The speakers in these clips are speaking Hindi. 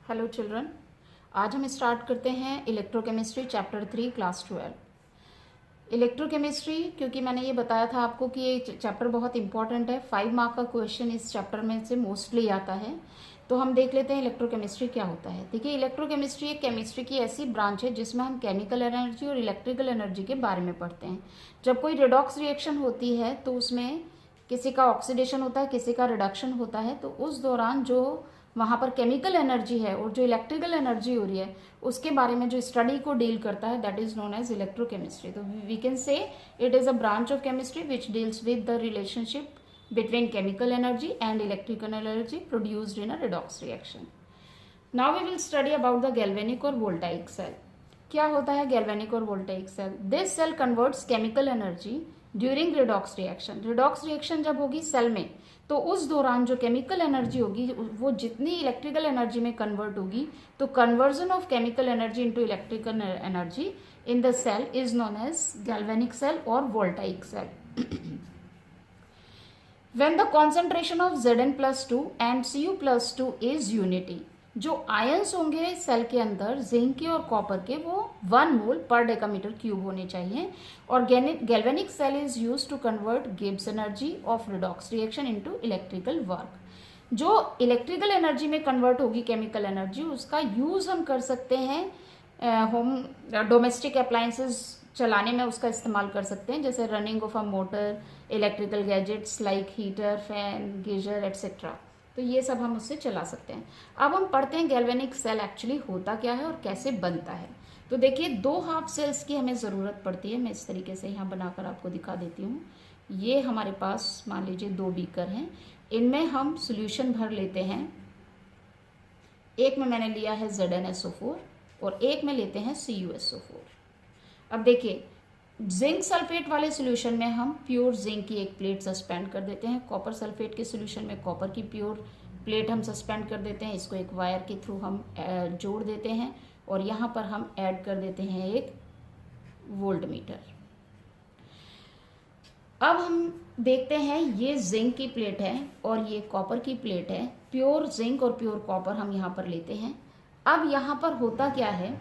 हेलो चिल्ड्रन, आज हम स्टार्ट करते हैं इलेक्ट्रोकेमिस्ट्री चैप्टर 3 क्लास 12। इलेक्ट्रोकेमिस्ट्री, क्योंकि मैंने ये बताया था आपको कि ये चैप्टर बहुत इंपॉर्टेंट है, 5 मार्क का क्वेश्चन इस चैप्टर में से मोस्टली आता है। तो हम देख लेते हैं इलेक्ट्रोकेमिस्ट्री क्या होता है। देखिए, इलेक्ट्रोकेमिस्ट्री एक केमिस्ट्री की ऐसी ब्रांच है जिसमें हम केमिकल एनर्जी और इलेक्ट्रिकल एनर्जी के बारे में पढ़ते हैं। जब कोई रिडॉक्स रिएक्शन होती है तो उसमें किसी का ऑक्सीडेशन होता है, किसी का रिडक्शन होता है, तो उस दौरान जो वहाँ पर केमिकल एनर्जी है और जो इलेक्ट्रिकल एनर्जी हो रही है उसके बारे में जो स्टडी को डील करता है, that is known as electrochemistry. तो we can say it is a branch of chemistry which deals with the relationship between chemical energy and electrical energy produced in a redox reaction. Now we will study about the galvanic or voltaic cell. क्या होता है galvanic और voltaic cell? This cell converts chemical energy during redox reaction. redox reaction जब होगी सेल में, तो उस दौरान जो केमिकल एनर्जी होगी वो जितनी इलेक्ट्रिकल एनर्जी में कन्वर्ट होगी, तो conversion of chemical energy into electrical energy in the cell is known as galvanic cell और voltaic cell. When the concentration of Zn+2 and Cu+2 is unity, जो आयंस होंगे सेल के अंदर जिंक के और कॉपर के वो 1 मोल पर डेकामीटर क्यूब होने चाहिए। और galvanic cell is use to convert Gibbs energy of redox reaction into electrical work. जो इलेक्ट्रिकल एनर्जी में कन्वर्ट होगी केमिकल एनर्जी, उसका यूज हम कर सकते हैं होम डोमेस्टिक अप्लायंसेस चलाने में, उसका इस्तेमाल कर सकते हैं, जैसे running of a motor, electrical gadgets like heater, fan, geyser etcetera. तो ये सब हम उससे चला सकते हैं। अब हम पढ़ते हैं गैल्वेनिक सेल एक्चुअली होता क्या है और कैसे बनता है। तो देखिए, 2 हाफ सेल्स की हमें ज़रूरत पड़ती है। मैं इस तरीके से यहाँ बनाकर आपको दिखा देती हूँ। ये हमारे पास मान लीजिए 2 बीकर हैं, इनमें हम सोल्यूशन भर लेते हैं। एक में मैंने लिया है ZnSO4 और एक में लेते हैं CuSO4। अब देखिए, जिंक सल्फेट वाले सोल्यूशन में हम प्योर जिंक की एक प्लेट सस्पेंड कर देते हैं। कॉपर सल्फेट के सोल्यूशन में कॉपर की प्योर प्लेट हम सस्पेंड कर देते हैं। इसको एक वायर के थ्रू हम जोड़ देते हैं और यहाँ पर हम ऐड कर देते हैं एक वोल्ट मीटर। अब हम देखते हैं, ये जिंक की प्लेट है और ये कॉपर की प्लेट है। प्योर जिंक और प्योर कॉपर हम यहाँ पर लेते हैं। अब यहाँ पर होता क्या है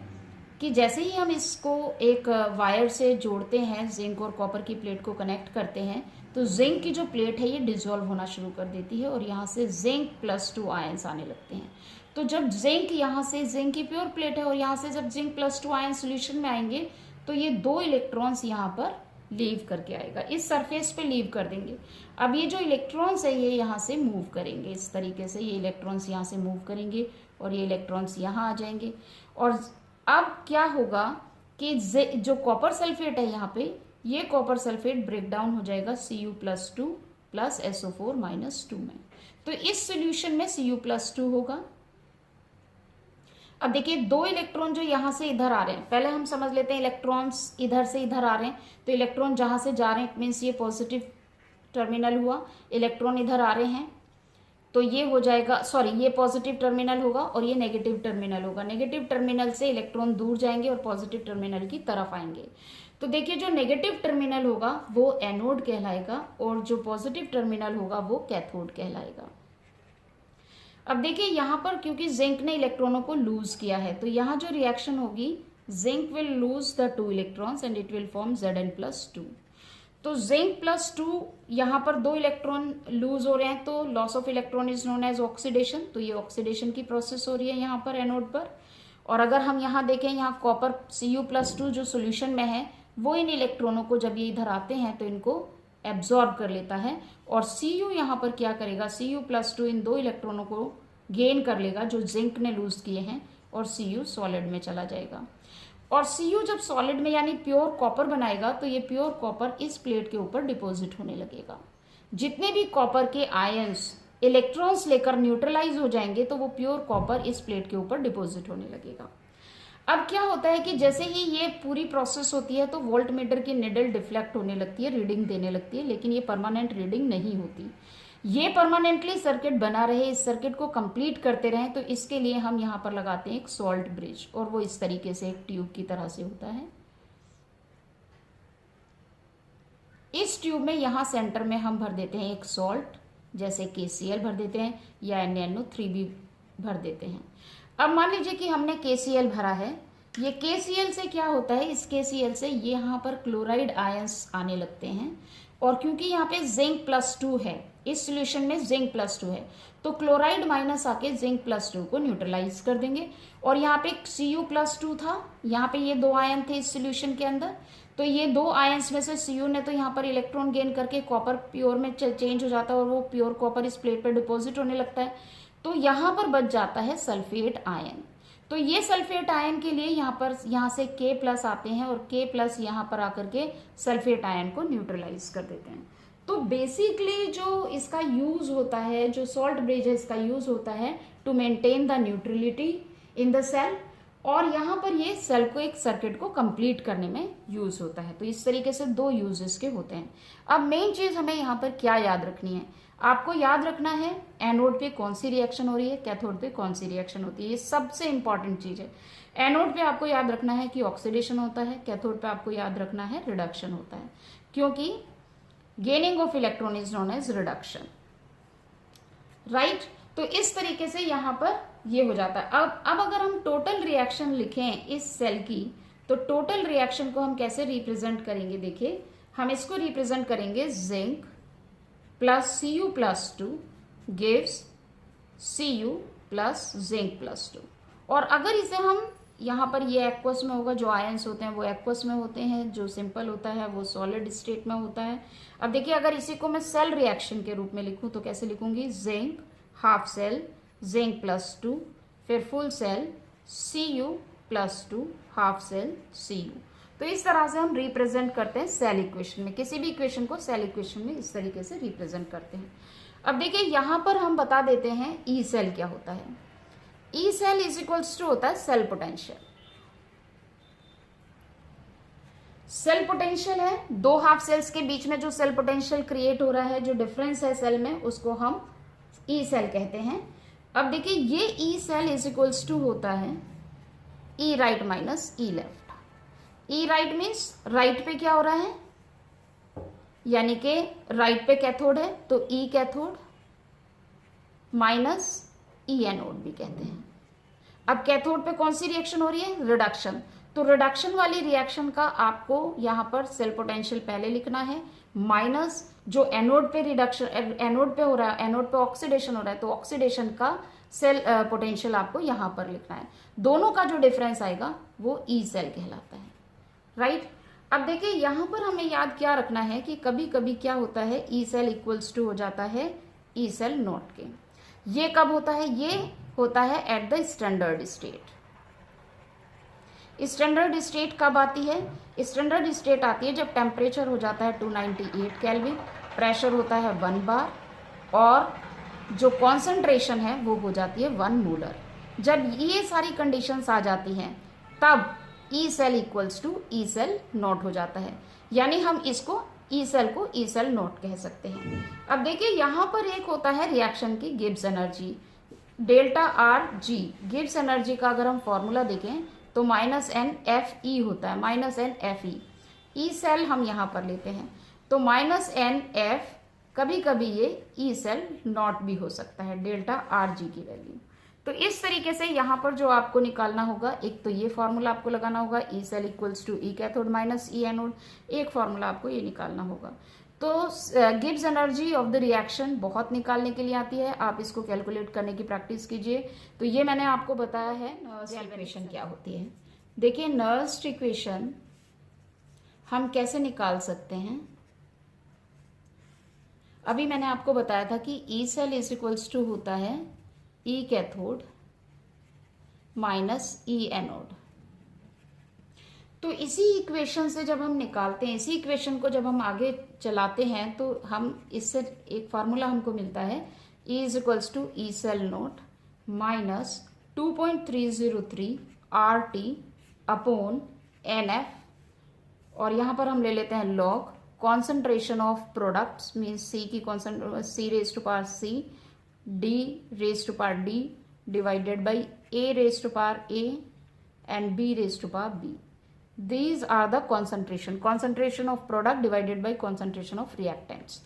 कि जैसे ही हम इसको एक वायर से जोड़ते हैं, जिंक और कॉपर की प्लेट को कनेक्ट करते हैं, तो जिंक की जो प्लेट है ये डिसॉल्व होना शुरू कर देती है और यहाँ से Zn+2 आयंस आने लगते हैं। तो जब जिंक यहाँ से, जिंक की प्योर प्लेट है और यहाँ से जब Zn+2 आयन सोल्यूशन में आएंगे, तो ये 2 इलेक्ट्रॉन्स यहाँ पर लीव करके आएगा, इस सरफेस पे लीव कर देंगे। अब ये जो इलेक्ट्रॉन्स है ये यहाँ से मूव करेंगे, इस तरीके से ये इलेक्ट्रॉन्स यहाँ से मूव करेंगे और ये इलेक्ट्रॉन्स यहाँ आ जाएंगे। और अब क्या होगा कि जो कॉपर सल्फेट है यहाँ पे, ये कॉपर सल्फेट ब्रेक डाउन हो जाएगा Cu+2 प्लस SO4 -2 में। तो इस सॉल्यूशन में Cu+2 होगा। अब देखिए, 2 इलेक्ट्रॉन जो यहाँ से इधर आ रहे हैं, पहले हम समझ लेते हैं इलेक्ट्रॉन्स इधर से इधर आ रहे हैं, तो इलेक्ट्रॉन जहाँ से जा रहे हैं मीन्स ये पॉजिटिव टर्मिनल हुआ। इलेक्ट्रॉन इधर आ रहे हैं तो ये हो जाएगा, सॉरी, ये पॉजिटिव टर्मिनल होगा और ये नेगेटिव टर्मिनल होगा। नेगेटिव टर्मिनल से इलेक्ट्रॉन दूर जाएंगे और पॉजिटिव टर्मिनल की तरफ आएंगे। तो देखिए, जो नेगेटिव टर्मिनल होगा वो एनोड कहलाएगा और जो पॉजिटिव टर्मिनल होगा वो कैथोड कहलाएगा। अब देखिए, यहाँ पर क्योंकि जिंक ने इलेक्ट्रॉनों को लूज किया है, तो यहाँ जो रिएक्शन होगी, zinc will lose the 2 electrons and it will form Zn+2। तो Zn+2, यहाँ पर 2 इलेक्ट्रॉन लूज हो रहे हैं, तो loss of electron is known as oxidation. तो ये ऑक्सीडेशन की प्रोसेस हो रही है यहाँ पर एनोड पर। और अगर हम यहाँ देखें, यहाँ कॉपर Cu+2 जो सोल्यूशन में है, वो इन इलेक्ट्रॉनों को जब ये इधर आते हैं तो इनको एब्जॉर्ब कर लेता है और Cu यहाँ पर क्या करेगा, Cu+2 इन 2 इलेक्ट्रॉनों को गेन कर लेगा जो जिंक ने लूज किए हैं और Cu सॉलिड में चला जाएगा। और Cu जब सॉलिड में यानी प्योर कॉपर बनाएगा, तो ये प्योर कॉपर इस प्लेट के ऊपर डिपॉजिट होने लगेगा। जितने भी कॉपर के आयंस इलेक्ट्रॉन्स लेकर न्यूट्रलाइज हो जाएंगे, तो वो प्योर कॉपर इस प्लेट के ऊपर डिपॉजिट होने लगेगा। अब क्या होता है कि जैसे ही ये पूरी प्रोसेस होती है तो वोल्ट मीटर की निडल डिफ्लेक्ट होने लगती है, रीडिंग देने लगती है, लेकिन ये परमानेंट रीडिंग नहीं होती। ये परमानेंटली सर्किट बना रहे, इस सर्किट को कंप्लीट करते रहें, तो इसके लिए हम यहाँ पर लगाते हैं एक सॉल्ट ब्रिज, और वो इस तरीके से एक ट्यूब की तरह से होता है। इस ट्यूब में यहाँ सेंटर में हम भर देते हैं एक सॉल्ट, जैसे KCl भर देते हैं या NaNO3 भी भर देते हैं। अब मान लीजिए कि हमने KCl भरा है, ये KCl से क्या होता है, इस KCl से ये यहाँ पर क्लोराइड आयंस आने लगते हैं, और क्योंकि यहाँ पे जिंक +2 है, इस सॉल्यूशन में जिंक +2 है, तो क्लोराइड माइनस आके जिंक +2 को न्यूट्रलाइज कर देंगे। और यहाँ पे Cu+2 था, यहाँ पे ये 2 आयन थे इस सॉल्यूशन के अंदर, तो ये 2 आयंस में से Cu ने तो यहाँ पर इलेक्ट्रॉन गेन करके कॉपर प्योर में चेंज हो जाता है, और वो प्योर कॉपर इस प्लेट पर डिपॉजिट होने लगता है, तो यहाँ पर बच जाता है सल्फेट आयन। तो ये सल्फेट आयन के लिए यहाँ से K+ आते हैं, और K+ यहाँ पर आकर के सल्फेट आयन को न्यूट्रलाइज कर देते हैं। तो बेसिकली जो इसका यूज होता है, जो सॉल्ट ब्रिज है, इसका यूज होता है to maintain the neutrality in the cell, और यहाँ पर ये सेल को एक सर्किट को कंप्लीट करने में यूज होता है। तो इस तरीके से 2 यूजेस के होते हैं। अब मेन चीज हमें यहाँ पर क्या याद रखनी है, आपको याद रखना है एनोड पे कौन सी रिएक्शन हो रही है, कैथोड पे कौन सी रिएक्शन होती है, ये सबसे इंपॉर्टेंट चीज है। एनोड पे आपको याद रखना है कि ऑक्सीडेशन होता है, कैथोड पे आपको याद रखना है रिडक्शन होता है, क्योंकि gaining of electron is known as reduction, right. तो इस तरीके से यहाँ पर ये हो जाता है। अब अगर हम टोटल रिएक्शन लिखें इस सेल की, तो टोटल रिएक्शन को हम कैसे रिप्रेजेंट करेंगे, देखिए हम इसको रिप्रेजेंट करेंगे zinc plus Cu+2 gives Cu plus zinc. और अगर इसे हम यहाँ पर ये एक्वस में होगा, जो आयंस होते हैं वो एक्वस में होते हैं, जो सिंपल होता है वो सॉलिड स्टेट में होता है। अब देखिए अगर इसी को मैं सेल रिएक्शन के रूप में लिखूं तो कैसे लिखूंगी, जिंक हाफ सेल जिंक+2, फिर full cell Cu+2 half cell Cu। तो इस तरह से हम रिप्रेजेंट करते हैं सेल इक्वेशन में, किसी भी इक्वेशन को सेल इक्वेशन में इस तरीके से रिप्रेजेंट करते हैं। अब देखिए यहाँ पर हम बता देते हैं ई सेल क्या होता है। E cell is equals to होता है सेल पोटेंशियल। सेल पोटेंशियल है, 2 हाफ सेल्स के बीच में जो सेल पोटेंशियल क्रिएट हो रहा है, जो डिफरेंस है सेल में, उसको हम ई सेल कहते हैं। अब देखिए ये E cell is equals to होता है E right minus E left. E right means right पे क्या हो रहा है, यानी कि राइट पे कैथोड है तो ई कैथोड, माइनस ई एनोड भी कहते हैं। अब कैथोड पे कौन सी रिएक्शन हो रही है, रिडक्शन। तो रिडक्शन वाली रिएक्शन का आपको यहाँ पर सेल पोटेंशियल पहले लिखना है, माइनस जो एनोड पे रिडक्शन, एनोड पे हो रहा है, एनोड पे ऑक्सीडेशन हो रहा है, तो ऑक्सीडेशन का सेल पोटेंशियल आपको यहाँ पर लिखना है। दोनों का जो डिफरेंस आएगा वो ई सेल कहलाता है, राइट। अब देखिए यहाँ पर हमें याद क्या रखना है कि कभी कभी क्या होता है, ई सेल इक्वल्स टू हो जाता है ई सेल नॉट के। ये कब होता है, ये होता है at the standard state. Standard state कब आती है, स्टैंडर्ड स्टेट आती है जब टेम्परेचर हो जाता है 298 केल्विन, प्रेशर होता है 1 बार, और जो कॉन्सेंट्रेशन है वो हो जाती है 1 मोलर। जब ये सारी कंडीशंस आ जाती हैं तब E cell equals to E cell naught हो जाता है, यानी हम इसको ई सेल को ई सेल नॉट कह सकते हैं। अब देखिए यहाँ पर एक होता है रिएक्शन की Gibbs energy, delta R G. Gibbs energy का अगर हम फॉर्मूला देखें तो -NFE होता है, -NFE। ई सेल हम यहाँ पर लेते हैं तो -NF, कभी कभी ये ई सेल नॉट भी हो सकता है, डेल्टा आर जी की वैल्यू। तो इस तरीके से यहाँ पर जो आपको निकालना होगा, एक तो ये फॉर्मूला आपको लगाना होगा, E cell equals to E cathode minus E anode, एक फॉर्मूला आपको ये निकालना होगा। तो Gibbs energy of the reaction बहुत निकालने के लिए आती है, आप इसको कैलकुलेट करने की प्रैक्टिस कीजिए। तो ये मैंने आपको बताया है नर्स्ट इक्वेशन क्या होती है। देखिए नर्स्ट इक्वेशन हम कैसे निकाल सकते हैं, अभी मैंने आपको बताया था कि E cell is equals to होता है E cathode minus E anode. तो इसी इक्वेशन से जब हम निकालते हैं, इसी इक्वेशन को जब हम आगे चलाते हैं तो हम इससे एक फार्मूला हमको मिलता है, E is equals to E cell naught minus 2.303 RT upon NF, और यहाँ पर हम ले लेते हैं log concentration of products means C की C raise to power C, D raise to power D divided by A raise to power A and B raise to power B। These are the concentration of product divided by concentration of reactants।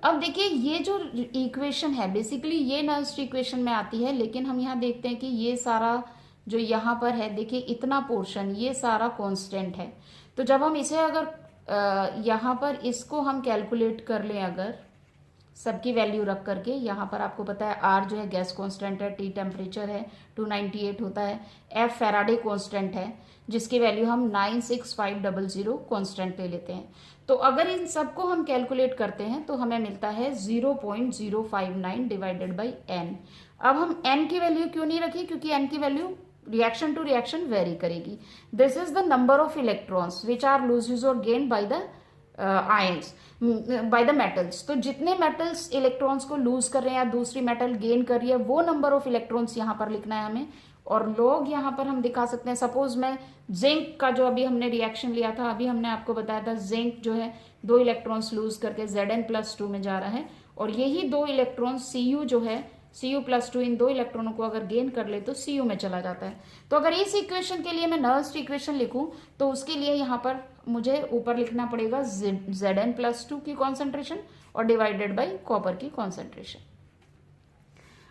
अब देखिए ये जो इक्वेशन है बेसिकली ये नर्स्ट इक्वेशन में आती है, लेकिन हम यहाँ देखते हैं कि ये सारा जो यहाँ पर है देखिए इतना पोर्शन ये सारा कांस्टेंट है। तो जब हम इसे अगर यहाँ पर इसको हम कैलकुलेट कर लें, अगर सबकी वैल्यू रख करके, यहाँ पर आपको पता है आर जो है गैस कांस्टेंट है, टी टेम्परेचर है, 298 होता है, एफ फैराडे कांस्टेंट है जिसकी वैल्यू हम 96500 कांस्टेंट ले लेते हैं। तो अगर इन सबको हम कैलकुलेट करते हैं तो हमें मिलता है 0.059 डिवाइडेड बाई एन। अब हम एन की वैल्यू क्यों नहीं रखी, क्योंकि एन की value reaction to reaction vary करेगी। This is the number of electrons which are loses और gain by the ions by the metals. तो जितने मेटल्स इलेक्ट्रॉन्स को लूज कर रहे हैं या दूसरी मेटल गेन कर रही है वो नंबर ऑफ इलेक्ट्रॉन्स यहाँ पर लिखना है हमें। और लोग यहाँ पर हम दिखा सकते हैं, सपोज मैं जिंक का जो अभी हमने रिएक्शन लिया था, अभी हमने आपको बताया था जिंक जो है 2 इलेक्ट्रॉन्स लूज करके Zn+2 में जा रहा है, और यही 2 इलेक्ट्रॉन Cu जो है Cu+2 इन 2 इलेक्ट्रॉनों को अगर गेन कर ले तो Cu में चला जाता है। तो अगर इस इक्वेशन के लिए मैं नर्स्ट इक्वेशन लिखूं तो उसके लिए यहाँ पर मुझे ऊपर लिखना पड़ेगा Zn+2 की कॉन्सेंट्रेशन और डिवाइडेड बाई कॉपर की कॉन्सेंट्रेशन।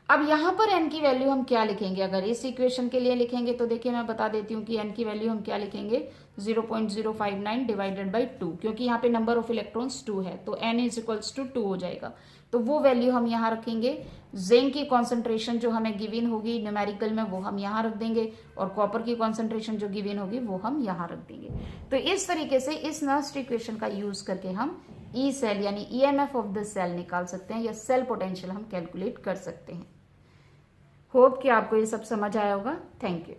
अब यहाँ पर n की वैल्यू हम क्या लिखेंगे, अगर इस इक्वेशन के लिए लिखेंगे तो देखिए मैं बता देती हूँ कि n की वैल्यू हम क्या लिखेंगे, 0.059 डिवाइडेड बाई 2, क्योंकि यहाँ पे नंबर ऑफ इलेक्ट्रॉन्स 2 है तो n इज इक्वल्स टू 2 हो जाएगा। तो वो वैल्यू हम यहाँ रखेंगे। जिंक की कॉन्सेंट्रेशन जो हमें गिवन होगी न्यूमेरिकल में वो हम यहाँ रख देंगे, और कॉपर की कॉन्सेंट्रेशन जो गिवन होगी वो हम यहाँ रख देंगे। तो इस तरीके से इस नर्स्ट इक्वेशन का यूज करके हम ई सेल यानी EMF ऑफ द सेल निकाल सकते हैं या सेल पोटेंशियल हम कैलकुलेट कर सकते हैं। होप कि आपको ये सब समझ आया होगा। Thank you.